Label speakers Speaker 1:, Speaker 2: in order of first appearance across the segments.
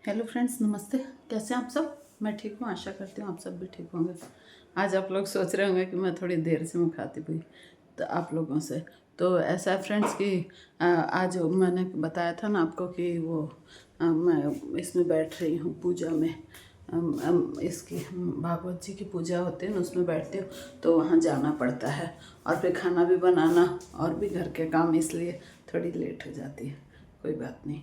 Speaker 1: Hello friends, नमस्ते। कैसे हैं आप सब? मैं ठीक हूँ, आशा करती हूँ आप सब भी ठीक होंगे। आज आप लोग सोच रहे होंगे कि मैं थोड़ी देर से मुखातिब हुई तो आप लोगों से। तो ऐसा है फ्रेंड्स कि आज मैंने बताया था ना आपको कि वो मैं इसमें बैठ रही हूँ पूजा में। इसकी भागवत जी की पूजा होती है ना, उसमें बैठती हूँ तो वहाँ जाना पड़ता है और फिर खाना भी बनाना और भी घर के काम, इसलिए थोड़ी लेट हो जाती है। कोई बात नहीं।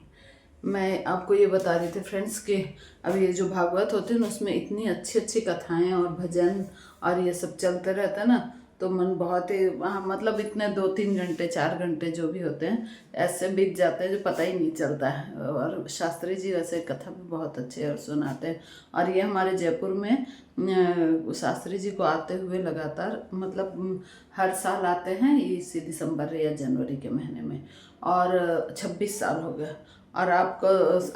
Speaker 1: मैं आपको ये बता रही थी फ्रेंड्स कि अब ये जो भागवत होते हैं ना, उसमें इतनी अच्छी अच्छी कथाएं और भजन और ये सब चलते रहता है ना, तो मन बहुत ही वहाँ मतलब इतने 2-3 घंटे 4 घंटे जो भी होते हैं ऐसे बीत जाते हैं जो पता ही नहीं चलता है। और शास्त्री जी वैसे कथा भी बहुत अच्छे और सुनाते हैं। और ये हमारे जयपुर में शास्त्री जी को आते हुए लगातार मतलब हर साल आते हैं इसी दिसंबर या जनवरी के महीने में, और 26 साल हो गए। और आपको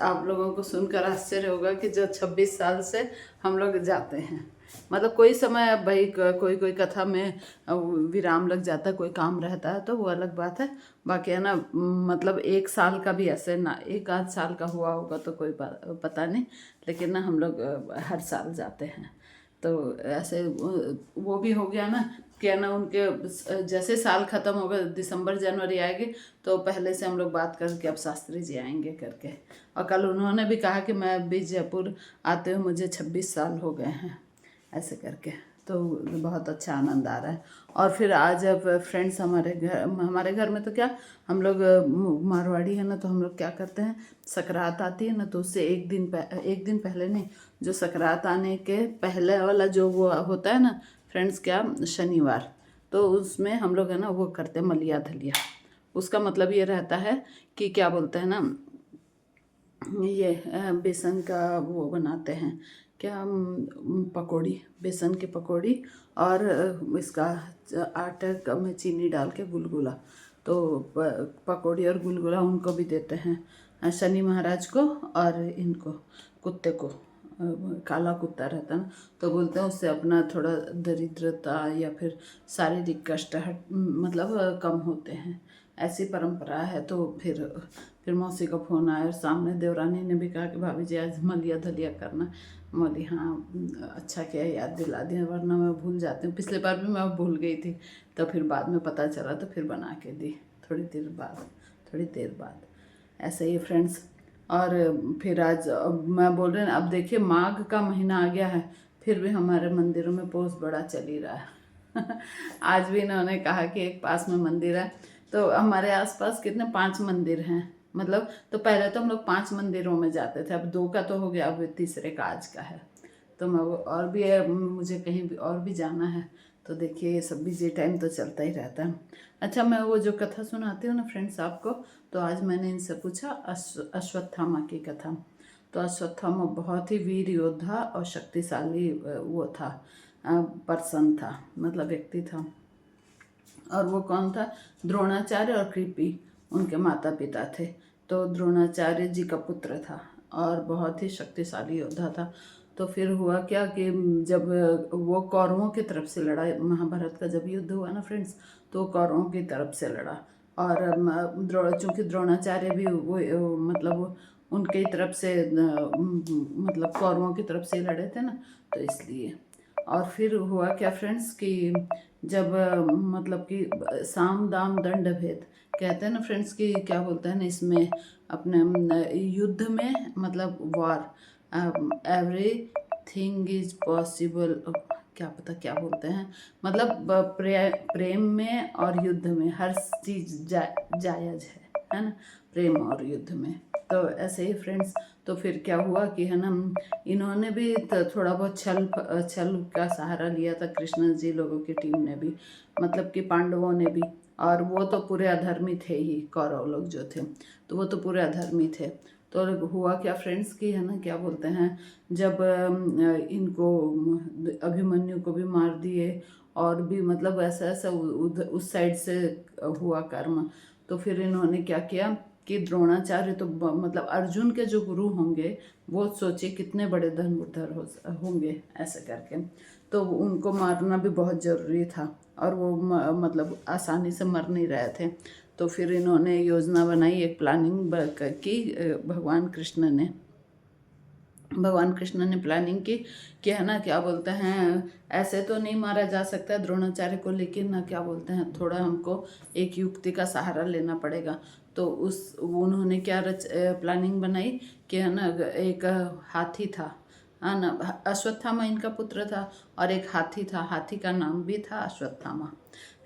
Speaker 1: आप लोगों को सुनकर आश्चर्य होगा कि जो 26 साल से हम लोग जाते हैं। मतलब कोई समय भाई कोई कोई कथा में विराम लग जाता है, कोई काम रहता है तो वो अलग बात है। बाकी है ना, मतलब 1 साल का भी ऐसे ना, 1 आध साल का हुआ होगा तो कोई पता नहीं, लेकिन ना हम लोग हर साल जाते हैं। तो ऐसे वो भी हो गया ना, क्या ना उनके जैसे साल ख़त्म होगा, दिसंबर जनवरी आएगी तो पहले से हम लोग बात करके अब शास्त्री जी आएंगे करके। और कल उन्होंने भी कहा कि मैं भी जयपुर आते हुए मुझे 26 साल हो गए हैं ऐसे करके। तो बहुत अच्छा आनंद आ रहा है। और फिर आज अब फ्रेंड्स हमारे घर में तो क्या, हम लोग मारवाड़ी है ना, तो हम लोग क्या करते हैं, सकरात आती है ना तो उससे एक दिन पहले नहीं, जो सकरात आने के पहले वाला जो वो होता है ना फ्रेंड्स, क्या शनिवार, तो उसमें हम लोग है ना वो करते हैं मलिया धलिया। उसका मतलब ये रहता है कि क्या बोलते हैं ना, ये बेसन का वो बनाते हैं, क्या पकौड़ी, बेसन की पकौड़ी। और इसका आटे में चीनी डाल के गुलगुला, तो पकौड़ी और गुलगुला उनको भी देते हैं, शनि महाराज को और इनको कुत्ते को। काला कुत्ता रहता है ना, तो बोलते हैं उससे अपना थोड़ा दरिद्रता या फिर शारीरिक कष्ट मतलब कम होते हैं, ऐसी परंपरा है। तो फिर मौसी का फ़ोन आया और सामने देवरानी ने भी कहा कि भाभी जी आज मलिया धलिया करना। बोली हाँ, अच्छा किया याद दिला दिया, वरना मैं भूल जाती हूँ। पिछले बार भी मैं भूल गई थी, तो फिर बाद में पता चला तो फिर बना के दी थोड़ी देर बाद ऐसे ही फ्रेंड्स। और फिर आज अब मैं बोल रही हूँ, अब देखिए माघ का महीना आ गया है, फिर भी हमारे मंदिरों में पोस बड़ा चल ही रहा है। आज भी इन्होंने कहा कि एक पास में मंदिर है, तो हमारे आसपास कितने 5 मंदिर हैं। मतलब तो पहले तो हम लोग 5 मंदिरों में जाते थे, अब 2 का तो हो गया, अब तीसरे का आज का है। तो मैं और भी है, मुझे कहीं भी और भी जाना है। तो देखिए ये सब बिजी टाइम तो चलता ही रहता है। अच्छा, मैं वो जो कथा सुनाती हूँ ना फ्रेंड्स आपको, तो आज मैंने इनसे पूछा अश्वत्थामा की कथा। तो अश्वत्थामा बहुत ही वीर योद्धा और शक्तिशाली वो था, पर्सन था, मतलब व्यक्ति था। और वो कौन था? द्रोणाचार्य और कृपि उनके माता पिता थे। तो द्रोणाचार्य जी का पुत्र था और बहुत ही शक्तिशाली योद्धा था। तो फिर हुआ क्या कि जब वो कौरवों की तरफ से लड़ा, महाभारत का जब युद्ध हुआ ना फ्रेंड्स, तो कौरवों की तरफ से लड़ा। और चूँकि द्रोणाचार्य भी वो मतलब उनके तरफ से मतलब कौरवों की तरफ से लड़े थे ना, तो इसलिए। और फिर हुआ क्या फ्रेंड्स कि जब मतलब कि साम दाम दंड भेद कहते हैं ना फ्रेंड्स, कि क्या बोलते हैं ना इसमें अपने युद्ध में, मतलब war, every thing is possible, क्या पता क्या बोलते हैं, मतलब प्रेम में और युद्ध में हर चीज़ जायज़ है ना, प्रेम और युद्ध में। तो ऐसे ही फ्रेंड्स, तो फिर क्या हुआ कि है ना, इन्होंने भी थोड़ा बहुत छल का सहारा लिया था, कृष्ण जी लोगों की टीम ने भी, मतलब कि पांडवों ने भी। और वो तो पूरे अधर्मी थे ही, कौरव लोग जो थे तो वो तो पूरे अधर्मी थे। तो हुआ क्या फ्रेंड्स कि है ना, क्या बोलते हैं, जब इनको अभिमन्यु को भी मार दिए और भी मतलब ऐसा ऐसा उस साइड से हुआ कर्म। तो फिर इन्होंने क्या किया कि द्रोणाचार्य तो मतलब अर्जुन के जो गुरु होंगे, वो सोचे कितने बड़े धनुर्धर होंगे ऐसे करके, तो उनको मारना भी बहुत ज़रूरी था। और वो मतलब आसानी से मर नहीं रहे थे। तो फिर इन्होंने योजना बनाई, एक प्लानिंग की भगवान कृष्ण ने। भगवान कृष्ण ने प्लानिंग की कि है ना, क्या बोलते हैं, ऐसे तो नहीं मारा जा सकता द्रोणाचार्य को, लेकिन ना क्या बोलते हैं, थोड़ा हमको एक युक्ति का सहारा लेना पड़ेगा। तो उन्होंने क्या प्लानिंग बनाई कि है ना, एक हाथी था, है ना, अश्वत्थामा इनका पुत्र था, और एक हाथी था, हाथी का नाम भी था अश्वत्थामा,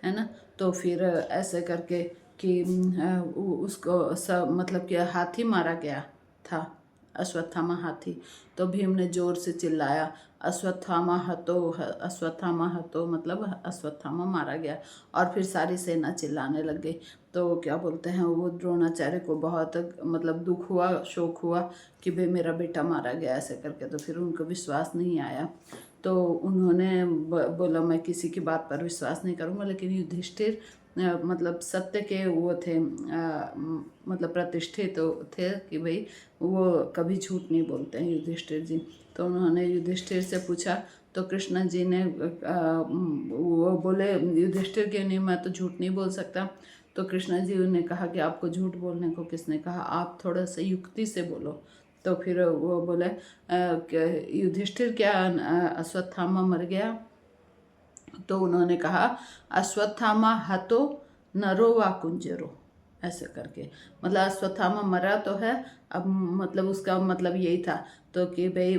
Speaker 1: है ना। तो फिर ऐसे करके कि उसको सब मतलब कि हाथी मारा गया था, अश्वत्थामा हाथी। तो भीम ने जोर से चिल्लाया, अश्वत्थामा हतो, अश्वत्थामा हतो, मतलब अश्वत्थामा मारा गया। और फिर सारी सेना चिल्लाने लग गई। तो क्या बोलते हैं, वो द्रोणाचार्य को बहुत मतलब दुख हुआ, शोक हुआ कि भाई मेरा बेटा मारा गया ऐसे करके। तो फिर उनको विश्वास नहीं आया। तो उन्होंने बोला मैं किसी की बात पर विश्वास नहीं करूँगा। लेकिन युधिष्ठिर मतलब सत्य के वो थे, मतलब प्रतिष्ठित तो थे कि भाई वो कभी झूठ नहीं बोलते हैं युधिष्ठिर जी। तो उन्होंने युधिष्ठिर से पूछा, तो कृष्ण जी ने वो बोले, युधिष्ठिर के नहीं, मैं तो झूठ नहीं बोल सकता। तो कृष्ण जी ने कहा कि आपको झूठ बोलने को किसने कहा, आप थोड़ा सा युक्ति से बोलो। तो फिर वो बोले युधिष्ठिर क्या अश्वत्थामा मर गया? तो उन्होंने कहा, अश्वत्थामा हतो नरो वा कुंजरो, ऐसे करके, मतलब अश्वत्थामा मरा तो है, अब मतलब उसका मतलब यही था। तो कि भाई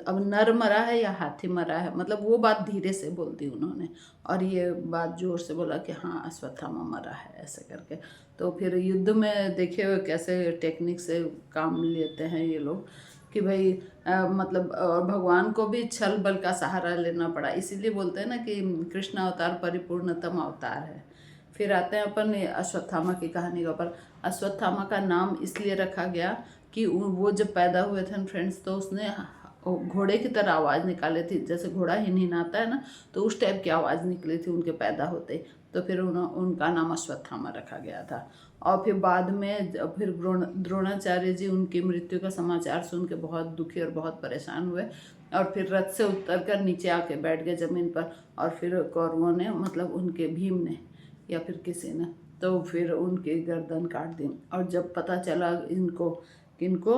Speaker 1: अब नर मरा है या हाथी मरा है, मतलब वो बात धीरे से बोल दी उन्होंने, और ये बात जोर से बोला कि हाँ अश्वत्थामा मरा है, ऐसे करके। तो फिर युद्ध में देखिए कैसे टेक्निक से काम लेते हैं ये लोग कि भाई मतलब, और भगवान को भी छल बल का सहारा लेना पड़ा। इसीलिए बोलते हैं ना कि कृष्ण अवतार परिपूर्णतम अवतार है। फिर आते हैं अपन अश्वत्थामा की कहानी के ऊपर। अश्वत्थामा का नाम इसलिए रखा गया कि वो जब पैदा हुए थे फ्रेंड्स, तो उसने घोड़े की तरह आवाज़ निकाली थी, जैसे घोड़ा हिनहिनाता है ना, तो उस टाइप की आवाज़ निकली थी उनके पैदा होते। तो फिर उनका नाम अश्वत्थामा रखा गया था। और फिर बाद में फिर द्रोणाचार्य जी उनकी मृत्यु का समाचार सुन के बहुत दुखी और बहुत परेशान हुए, और फिर रथ से उतरकर नीचे आके बैठ गए ज़मीन पर। और फिर कौरवों ने, मतलब उनके भीम ने या फिर किसी ने, तो फिर उनकी गर्दन काट दी। और जब पता चला इनको, किनको,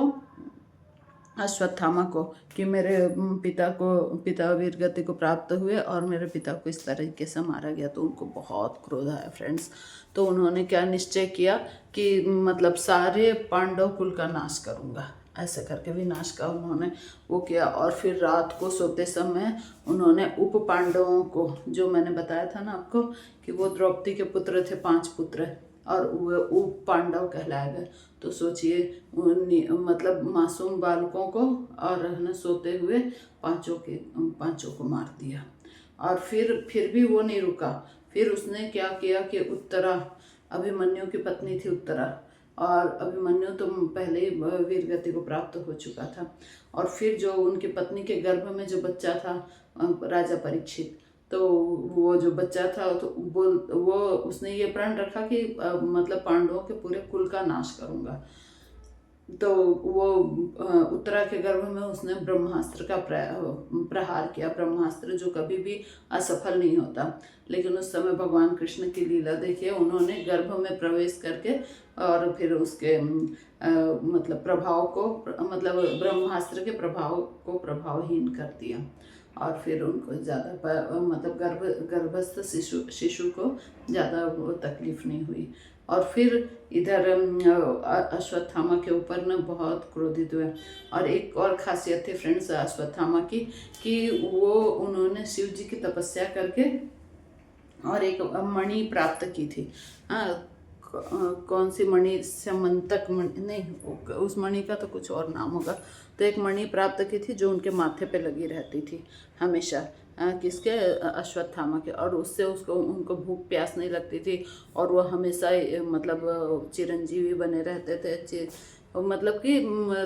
Speaker 1: अश्वत्थामा को, कि मेरे पिता वीरगति को प्राप्त हुए और मेरे पिता को इस तरीके से मारा गया, तो उनको बहुत क्रोध आया फ्रेंड्स। तो उन्होंने क्या निश्चय किया कि मतलब सारे पांडव कुल का नाश करूँगा, ऐसे करके विनाश का उन्होंने वो किया। और फिर रात को सोते समय उन्होंने उप पांडवों को, जो मैंने बताया था ना आपको कि वो द्रौपदी के पुत्र थे, 5 पुत्र, और वो उप पांडव कहलाए गए। तो सोचिए, मतलब मासूम बालकों को और है ना सोते हुए पांचों को मार दिया। और फिर भी वो नहीं रुका। फिर उसने क्या किया कि उत्तरा, अभिमन्यु की पत्नी थी उत्तरा, और अभिमन्यु तो पहले ही वीरगति को प्राप्त हो चुका था। और फिर जो उनकी पत्नी के गर्भ में जो बच्चा था, राजा परीक्षित, तो वो जो बच्चा था, तो वो उसने ये प्रण रखा कि मतलब पांडवों के पूरे कुल का नाश करूंगा। तो वो उत्तरा के गर्भ में उसने ब्रह्मास्त्र का प्रहार किया, ब्रह्मास्त्र जो कभी भी असफल नहीं होता। लेकिन उस समय भगवान कृष्ण की लीला देखिए, उन्होंने गर्भ में प्रवेश करके और फिर उसके मतलब प्रभाव को, मतलब ब्रह्मास्त्र के प्रभाव को प्रभावहीन कर दिया। और फिर उनको ज़्यादा मतलब गर्भस्थ शिशु को ज़्यादा तकलीफ नहीं हुई। और फिर इधर अश्वत्थामा के ऊपर ना बहुत क्रोधित हुए। और एक और खासियत थी फ्रेंड्स अश्वत्थामा की, कि वो उन्होंने शिव जी की तपस्या करके और एक मणि प्राप्त की थी। कौन सी मणि, समंतक मणि नहीं, उस मणि का तो कुछ और नाम होगा। तो एक मणि प्राप्त की थी जो उनके माथे पे लगी रहती थी हमेशा, किसके, अश्वत्थामा के। और उससे उनको भूख प्यास नहीं लगती थी, और वो हमेशा मतलब चिरंजीवी बने रहते थे, मतलब कि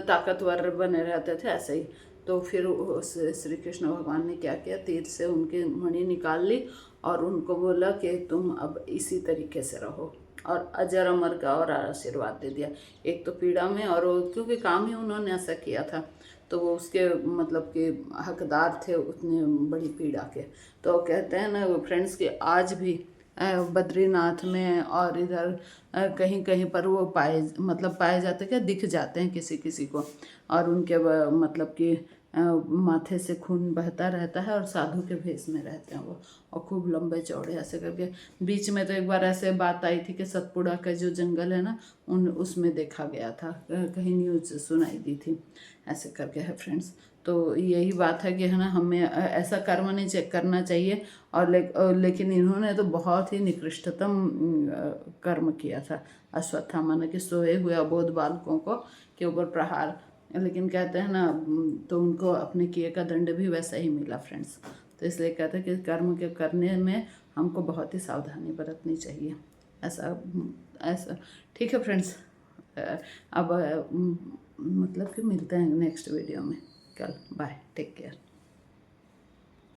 Speaker 1: ताकतवर बने रहते थे ऐसे ही। तो फिर श्री कृष्ण भगवान ने क्या किया, तीर से उनकी मणि निकाल ली और उनको बोला कि तुम अब इसी तरीके से रहो, और अजर अमर का और आशीर्वाद दे दिया। एक तो पीड़ा में, और क्योंकि काम ही उन्होंने ऐसा किया था, तो वो उसके मतलब कि हकदार थे उतनी बड़ी पीड़ा के। तो कहते हैं ना फ्रेंड्स कि आज भी बद्रीनाथ में और इधर कहीं कहीं पर वो पाए जाते, क्या दिख जाते हैं किसी किसी को, और उनके मतलब कि माथे से खून बहता रहता है और साधु के भेष में रहते हैं वो, और खूब लंबे चौड़े ऐसे करके। बीच में तो एक बार ऐसे बात आई थी कि सतपुड़ा का जो जंगल है ना, उसमें देखा गया था, कहीं न्यूज़ सुनाई दी थी, ऐसे करके है फ्रेंड्स। तो यही बात है कि है ना, हमें ऐसा कर्म नहीं चेक करना चाहिए। और लेकिन इन्होंने तो बहुत ही निकृष्टतम कर्म किया था अश्वत्थामा ने, कि सोए हुए अबोध बालकों को के ऊपर प्रहार। लेकिन कहते हैं ना, तो उनको अपने किए का दंड भी वैसा ही मिला फ्रेंड्स। तो इसलिए कहते हैं कि कर्म के करने में हमको बहुत ही सावधानी बरतनी चाहिए। ऐसा ऐसा ठीक है फ्रेंड्स। अब मतलब कि मिलते हैं नेक्स्ट वीडियो में कल। Bye, take care.